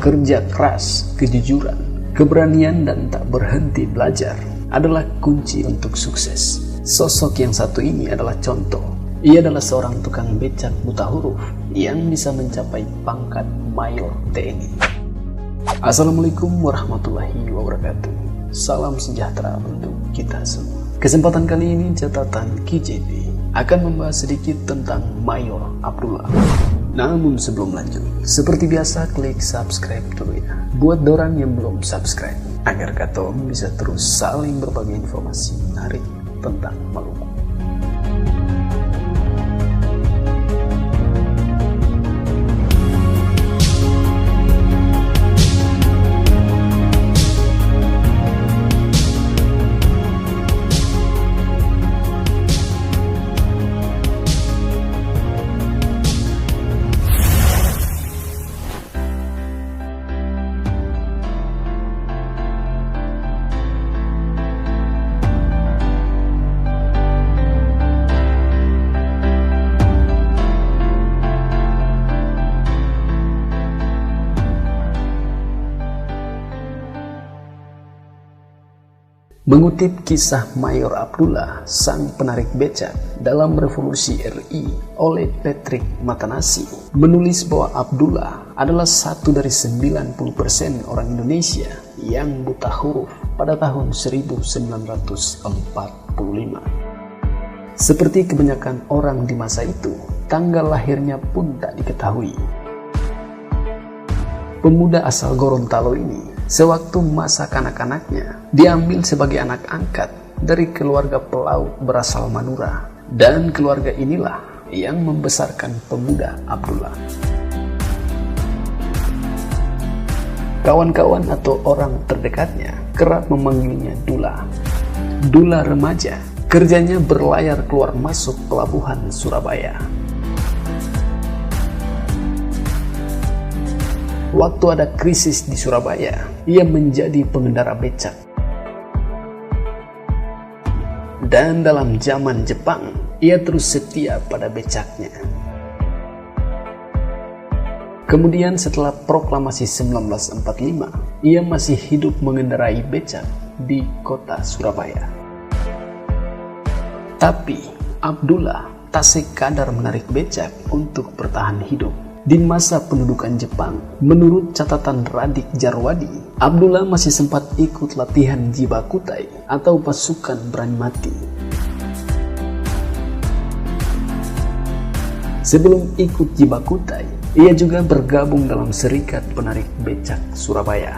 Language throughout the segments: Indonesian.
kerja keras, kejujuran, keberanian, dan tak berhenti belajar adalah kunci untuk sukses. Sosok yang satu ini adalah contoh. Ia adalah seorang tukang becak buta huruf yang bisa mencapai pangkat Mayor TNI. Assalamualaikum warahmatullahi wabarakatuh. Salam sejahtera untuk kita semua. Kesempatan kali ini catatan KJP akan membahas sedikit tentang Mayor Abdullah. Namun sebelum lanjut, seperti biasa klik subscribe dulu ya, buat dorang yang belum subscribe, agar Katong bisa terus saling berbagi informasi menarik tentang Maluku. Mengutip kisah Mayor Abdullah, sang penarik becak dalam Revolusi RI oleh Patrick Matanasi, menulis bahwa Abdullah adalah satu dari 90% orang Indonesia yang buta huruf pada tahun 1945. Seperti kebanyakan orang di masa itu, tanggal lahirnya pun tak diketahui. Pemuda asal Gorontalo ini sewaktu masa kanak-kanaknya diambil sebagai anak angkat dari keluarga pelaut berasal Madura, dan keluarga inilah yang membesarkan pemuda Abdullah. Kawan-kawan atau orang terdekatnya kerap memanggilnya Dula. Dula remaja, kerjanya berlayar keluar masuk pelabuhan Surabaya. Waktu ada krisis di Surabaya, ia menjadi pengendara becak. Dan dalam zaman Jepang, ia terus setia pada becaknya. Kemudian setelah proklamasi 1945, ia masih hidup mengendarai becak di kota Surabaya. Tapi Abdullah tak sekadar menarik becak untuk bertahan hidup. Di masa pendudukan Jepang, menurut catatan Radik Jarwadi, Abdullah masih sempat ikut latihan Jibakutai atau pasukan berani mati. Sebelum ikut Jibakutai, ia juga bergabung dalam Serikat Penarik Becak Surabaya.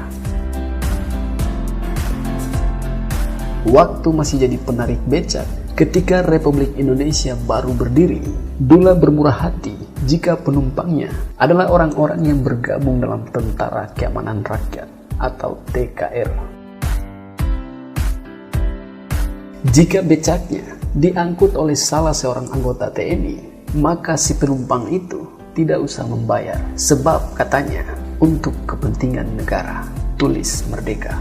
Waktu masih jadi penarik becak, ketika Republik Indonesia baru berdiri, Dula bermurah hati jika penumpangnya adalah orang-orang yang bergabung dalam Tentara Keamanan Rakyat atau TKR. Jika becaknya diangkut oleh salah seorang anggota TNI, maka si penumpang itu tidak usah membayar, sebab katanya untuk kepentingan negara, tulis Merdeka.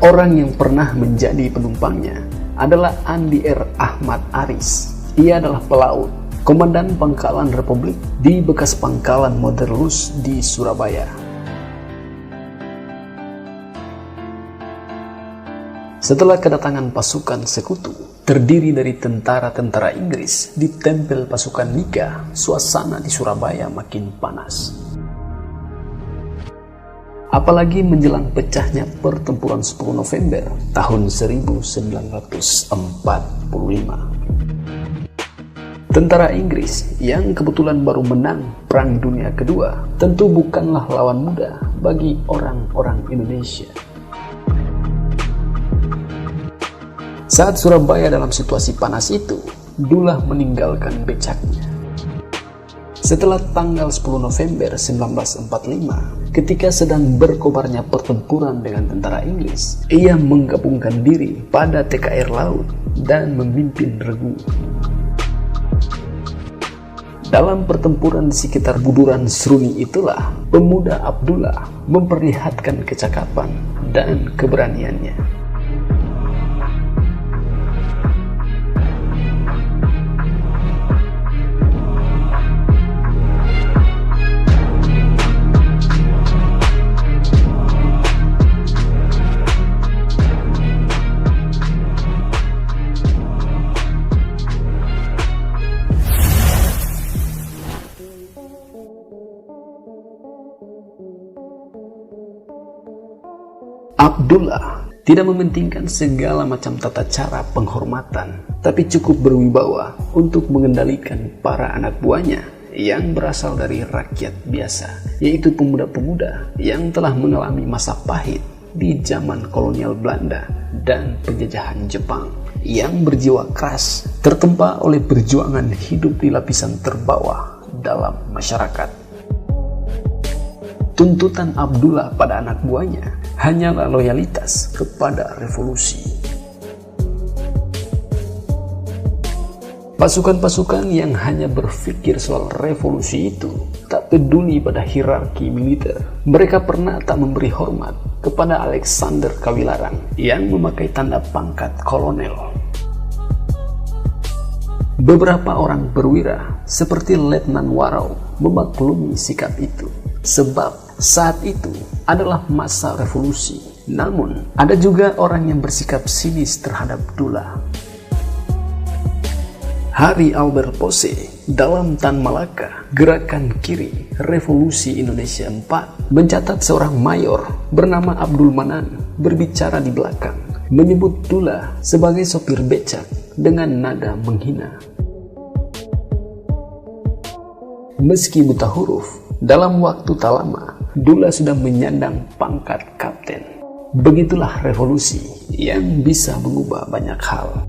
Orang yang pernah menjadi penumpangnya adalah Andi R. Ahmad Aris. Ia adalah pelaut, komandan pangkalan Republik di bekas pangkalan Moderlus di Surabaya. Setelah kedatangan pasukan sekutu, terdiri dari tentara-tentara Inggris, ditempel pasukan Nika, suasana di Surabaya makin panas. Apalagi menjelang pecahnya pertempuran 10 November tahun 1945. Tentara Inggris yang kebetulan baru menang Perang Dunia Kedua tentu bukanlah lawan mudah bagi orang-orang Indonesia. Saat Surabaya dalam situasi panas itu, Dula meninggalkan becaknya. Setelah tanggal 10 November 1945, ketika sedang berkobarnya pertempuran dengan tentara Inggris, ia menggabungkan diri pada TKR Laut dan memimpin regu. Dalam pertempuran di sekitar Buduran Seruni itulah, pemuda Abdullah memperlihatkan kecakapan dan keberaniannya. Dula tidak mementingkan segala macam tata cara penghormatan, tapi cukup berwibawa untuk mengendalikan para anak buahnya yang berasal dari rakyat biasa, yaitu pemuda-pemuda yang telah mengalami masa pahit di zaman kolonial Belanda dan penjajahan Jepang, yang berjiwa keras tertempa oleh perjuangan hidup di lapisan terbawah dalam masyarakat. Tuntutan Abdullah pada anak buahnya hanyalah loyalitas kepada revolusi. Pasukan-pasukan yang hanya berpikir soal revolusi itu tak peduli pada hierarki militer. Mereka pernah tak memberi hormat kepada Alexander Kawilarang yang memakai tanda pangkat kolonel. Beberapa orang perwira seperti Letnan Warau memaklumi sikap itu, sebab saat itu adalah masa revolusi. Namun, ada juga orang yang bersikap sinis terhadap Dula. Hari Albert Pose dalam Tan Malaka, Gerakan Kiri Revolusi Indonesia 4, mencatat seorang mayor bernama Abdul Manan berbicara di belakang, menyebut Dula sebagai sopir becak dengan nada menghina. Meski buta huruf, dalam waktu tak lama, Dula sudah menyandang pangkat kapten. Begitulah revolusi yang bisa mengubah banyak hal.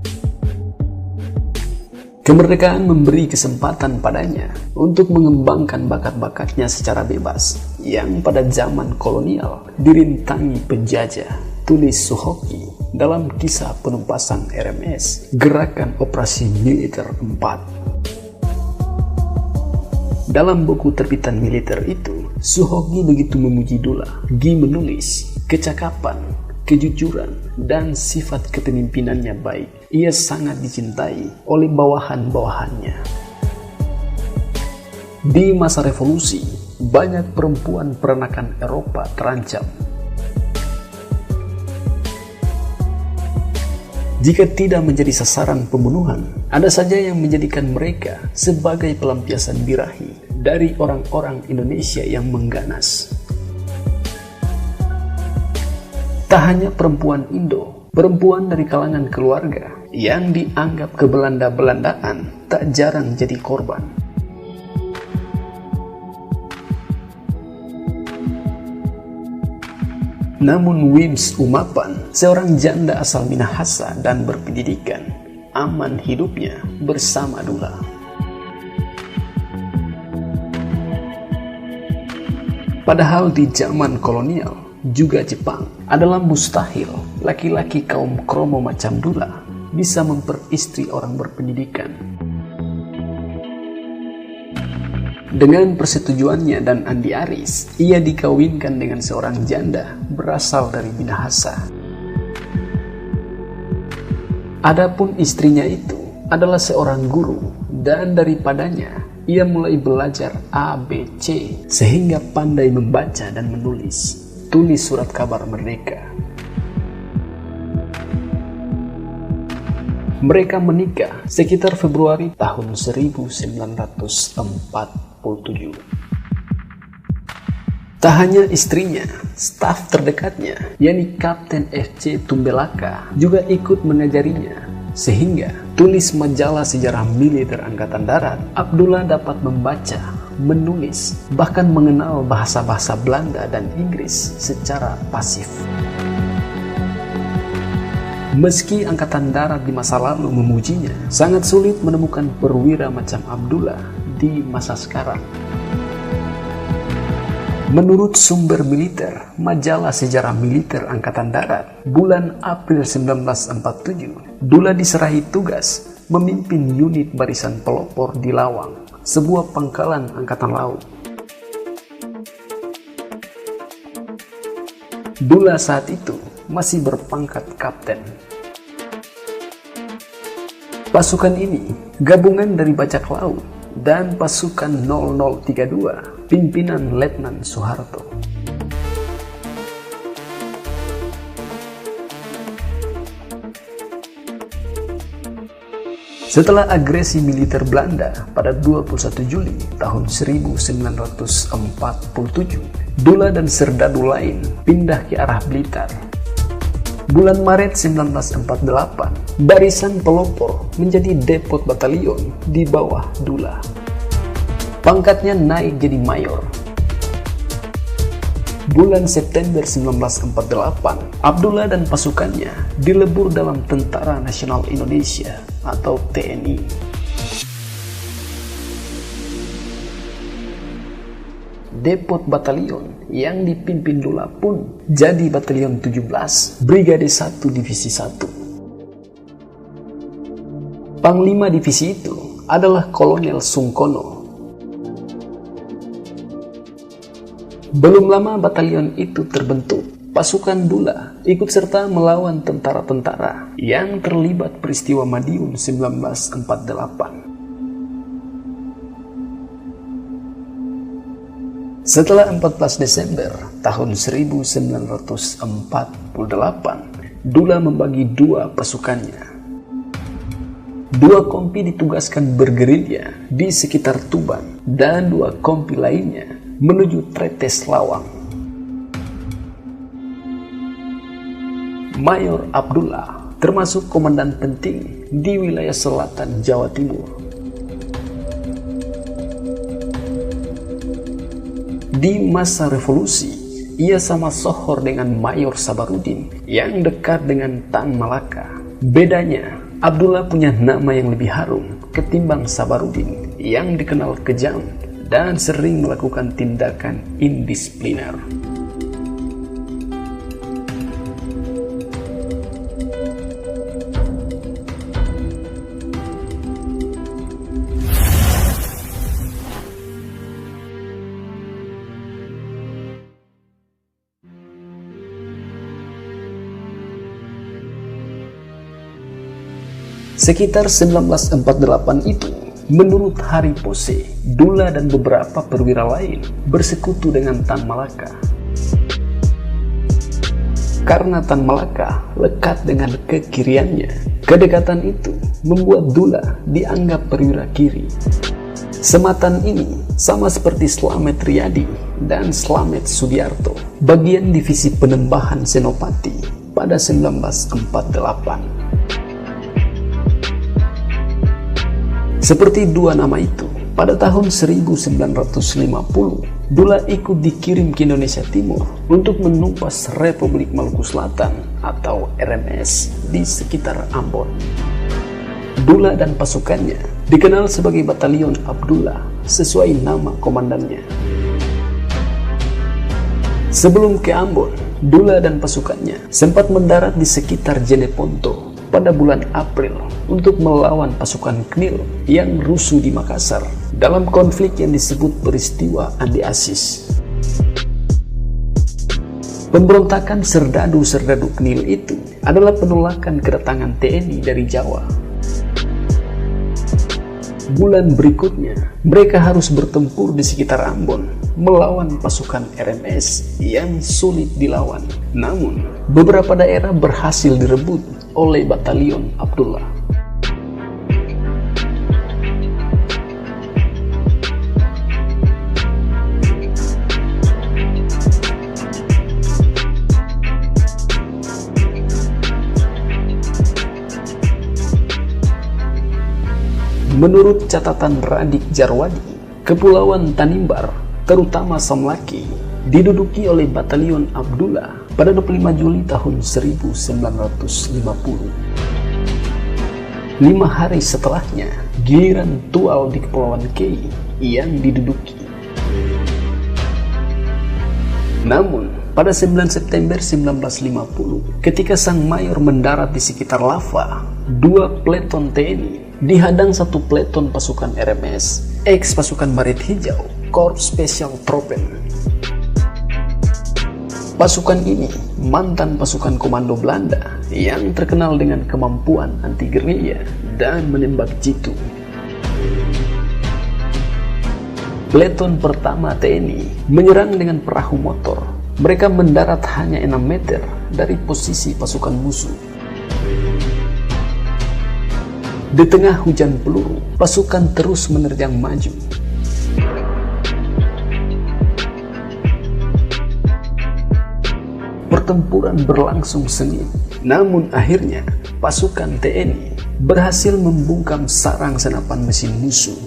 Kemerdekaan memberi kesempatan padanya untuk mengembangkan bakat-bakatnya secara bebas, yang pada zaman kolonial dirintangi penjajah, tulis Suhoki dalam kisah penumpasan RMS, Gerakan Operasi Militer 4. Dalam buku terbitan militer itu, Suhoki begitu memuji Dula. Gi menulis, kecakapan, kejujuran, dan sifat kepemimpinannya baik. Ia sangat dicintai oleh bawahan-bawahannya. Di masa revolusi, banyak perempuan peranakan Eropa terancam. Jika tidak menjadi sasaran pembunuhan, ada saja yang menjadikan mereka sebagai pelampiasan birahi dari orang-orang Indonesia yang mengganas. Tak hanya perempuan Indo, perempuan dari kalangan keluarga yang dianggap kebelanda-belandaan tak jarang jadi korban. Namun Wims Umapan, seorang janda asal Minahasa dan berpendidikan, aman hidupnya bersama Dula. Padahal di zaman kolonial, juga Jepang, adalah mustahil laki-laki kaum kromo macam Dula bisa memperistri orang berpendidikan. Dengan persetujuannya dan Andi Aris, ia dikawinkan dengan seorang janda berasal dari Minahasa. Adapun istrinya itu adalah seorang guru, dan daripadanya ia mulai belajar ABC sehingga pandai membaca dan menulis. Tulis Surat Kabar Merdeka. Mereka menikah sekitar Februari tahun 1947. Tak hanya istrinya, staf terdekatnya, yakni Kapten FC Tumbelaka, juga ikut mengajarinya. Sehingga tulis majalah sejarah militer Angkatan Darat, Abdullah dapat membaca, menulis, bahkan mengenal bahasa-bahasa Belanda dan Inggris secara pasif. Meski Angkatan Darat di masa lalu memujinya, sangat sulit menemukan perwira macam Abdullah di masa sekarang. Menurut sumber militer, majalah sejarah militer Angkatan Darat, bulan April 1947, Dula diserahi tugas memimpin unit barisan pelopor di Lawang, sebuah pangkalan Angkatan Laut. Dula saat itu masih berpangkat kapten. Pasukan ini gabungan dari bajak laut dan pasukan 0032 pimpinan Letnan Soeharto. Setelah agresi militer Belanda pada 21 Juli tahun 1947, Dula dan serdadu lain pindah ke arah Blitar. Bulan Maret 1948, barisan pelopor menjadi depot batalion di bawah Dullah. Pangkatnya naik jadi mayor. Bulan September 1948, Abdullah dan pasukannya dilebur dalam Tentara Nasional Indonesia atau TNI. Depot batalion yang dipimpin Dullah pun jadi Batalion 17, Brigade 1 Divisi 1. Panglima divisi itu adalah Kolonel Sungkono. Belum lama batalion itu terbentuk, pasukan Dullah ikut serta melawan tentara-tentara yang terlibat peristiwa Madiun 1948. Setelah 14 Desember tahun 1948, Dullah membagi dua pasukannya. Dua kompi ditugaskan bergerilya di sekitar Tuban dan dua kompi lainnya menuju Tretes Lawang. Mayor Abdullah termasuk komandan penting di wilayah selatan Jawa Timur. Di masa revolusi, ia sama sohor dengan Mayor Sabarudin yang dekat dengan Tan Malaka. Bedanya, Abdullah punya nama yang lebih harum ketimbang Sabarudin yang dikenal kejam dan sering melakukan tindakan indisipliner. Sekitar 1948 itu, menurut Hari Pose, Dullah dan beberapa perwira lain bersekutu dengan Tan Malaka. Karena Tan Malaka lekat dengan kekiriannya, kedekatan itu membuat Dullah dianggap perwira kiri. Sematan ini sama seperti Slamet Riyadi dan Slamet Sudiarto, bagian divisi Penembahan Senopati pada 1948. Seperti dua nama itu, pada tahun 1950, Dullah ikut dikirim ke Indonesia Timur untuk menumpas Republik Maluku Selatan atau RMS di sekitar Ambon. Dullah dan pasukannya dikenal sebagai Batalion Abdullah sesuai nama komandannya. Sebelum ke Ambon, Dullah dan pasukannya sempat mendarat di sekitar Jeneponto pada bulan April untuk melawan pasukan KNIL yang rusuh di Makassar dalam konflik yang disebut peristiwa Andi Asis. Pemberontakan serdadu-serdadu KNIL itu adalah penolakan kedatangan TNI dari Jawa. Bulan berikutnya, mereka harus bertempur di sekitar Ambon melawan pasukan RMS yang sulit dilawan. Namun, beberapa daerah berhasil direbut oleh Batalion Abdullah. Menurut catatan Radik Jarwadi, Kepulauan Tanimbar, terutama Samlaki, diduduki oleh Batalion Abdullah pada 25 Juli tahun 1950. 5 hari setelahnya, giliran Tual di Kepulauan Kei yang diduduki. Namun, pada 9 September 1950, ketika sang mayor mendarat di sekitar Lava, 2 peleton TNI dihadang 1 peleton pasukan RMS, ex-pasukan Baret Hijau, Korps Spesial Tropen. Pasukan ini mantan pasukan komando Belanda yang terkenal dengan kemampuan anti-gerilya dan menembak jitu. Peleton pertama TNI menyerang dengan perahu motor. Mereka mendarat hanya 6 meter dari posisi pasukan musuh. Di tengah hujan peluru, pasukan terus menerjang maju. Pertempuran berlangsung sengit. Namun akhirnya pasukan TNI berhasil membungkam sarang senapan mesin musuh.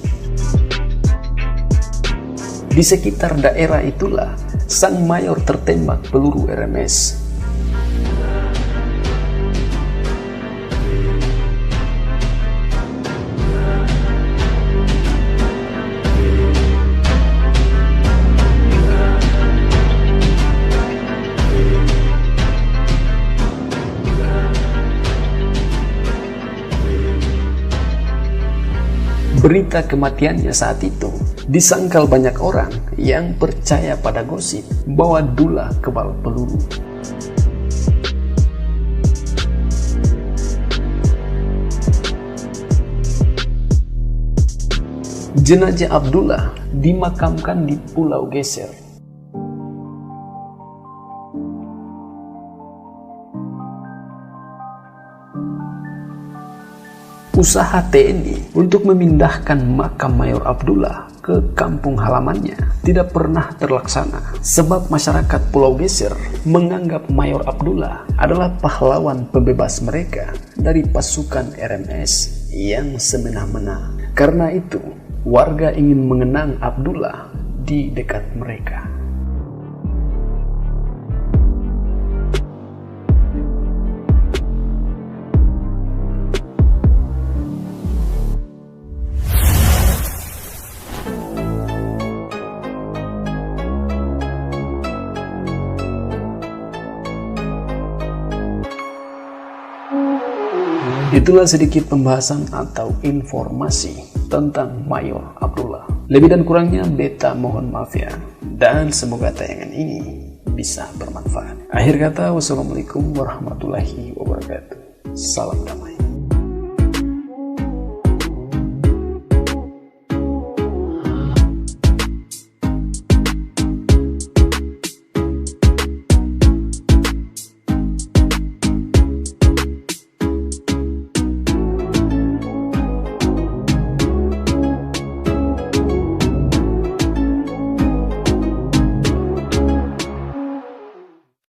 Di sekitar daerah itulah sang mayor tertembak peluru RMS. Berita kematiannya saat itu disangkal banyak orang yang percaya pada gosip bahwa Dullah kebal peluru. Jenazah Abdullah dimakamkan di Pulau Geser. Usaha TNI untuk memindahkan makam Mayor Abdullah ke kampung halamannya tidak pernah terlaksana, sebab masyarakat Pulau Geser menganggap Mayor Abdullah adalah pahlawan pembebas mereka dari pasukan RMS yang semena-mena. Karena itu, warga ingin mengenang Abdullah di dekat mereka. Itulah sedikit pembahasan atau informasi tentang Mayor Abdullah. Lebih dan kurangnya beta mohon maaf ya. Dan semoga tayangan ini bisa bermanfaat. Akhir kata, wassalamualaikum warahmatullahi wabarakatuh. Salam damai.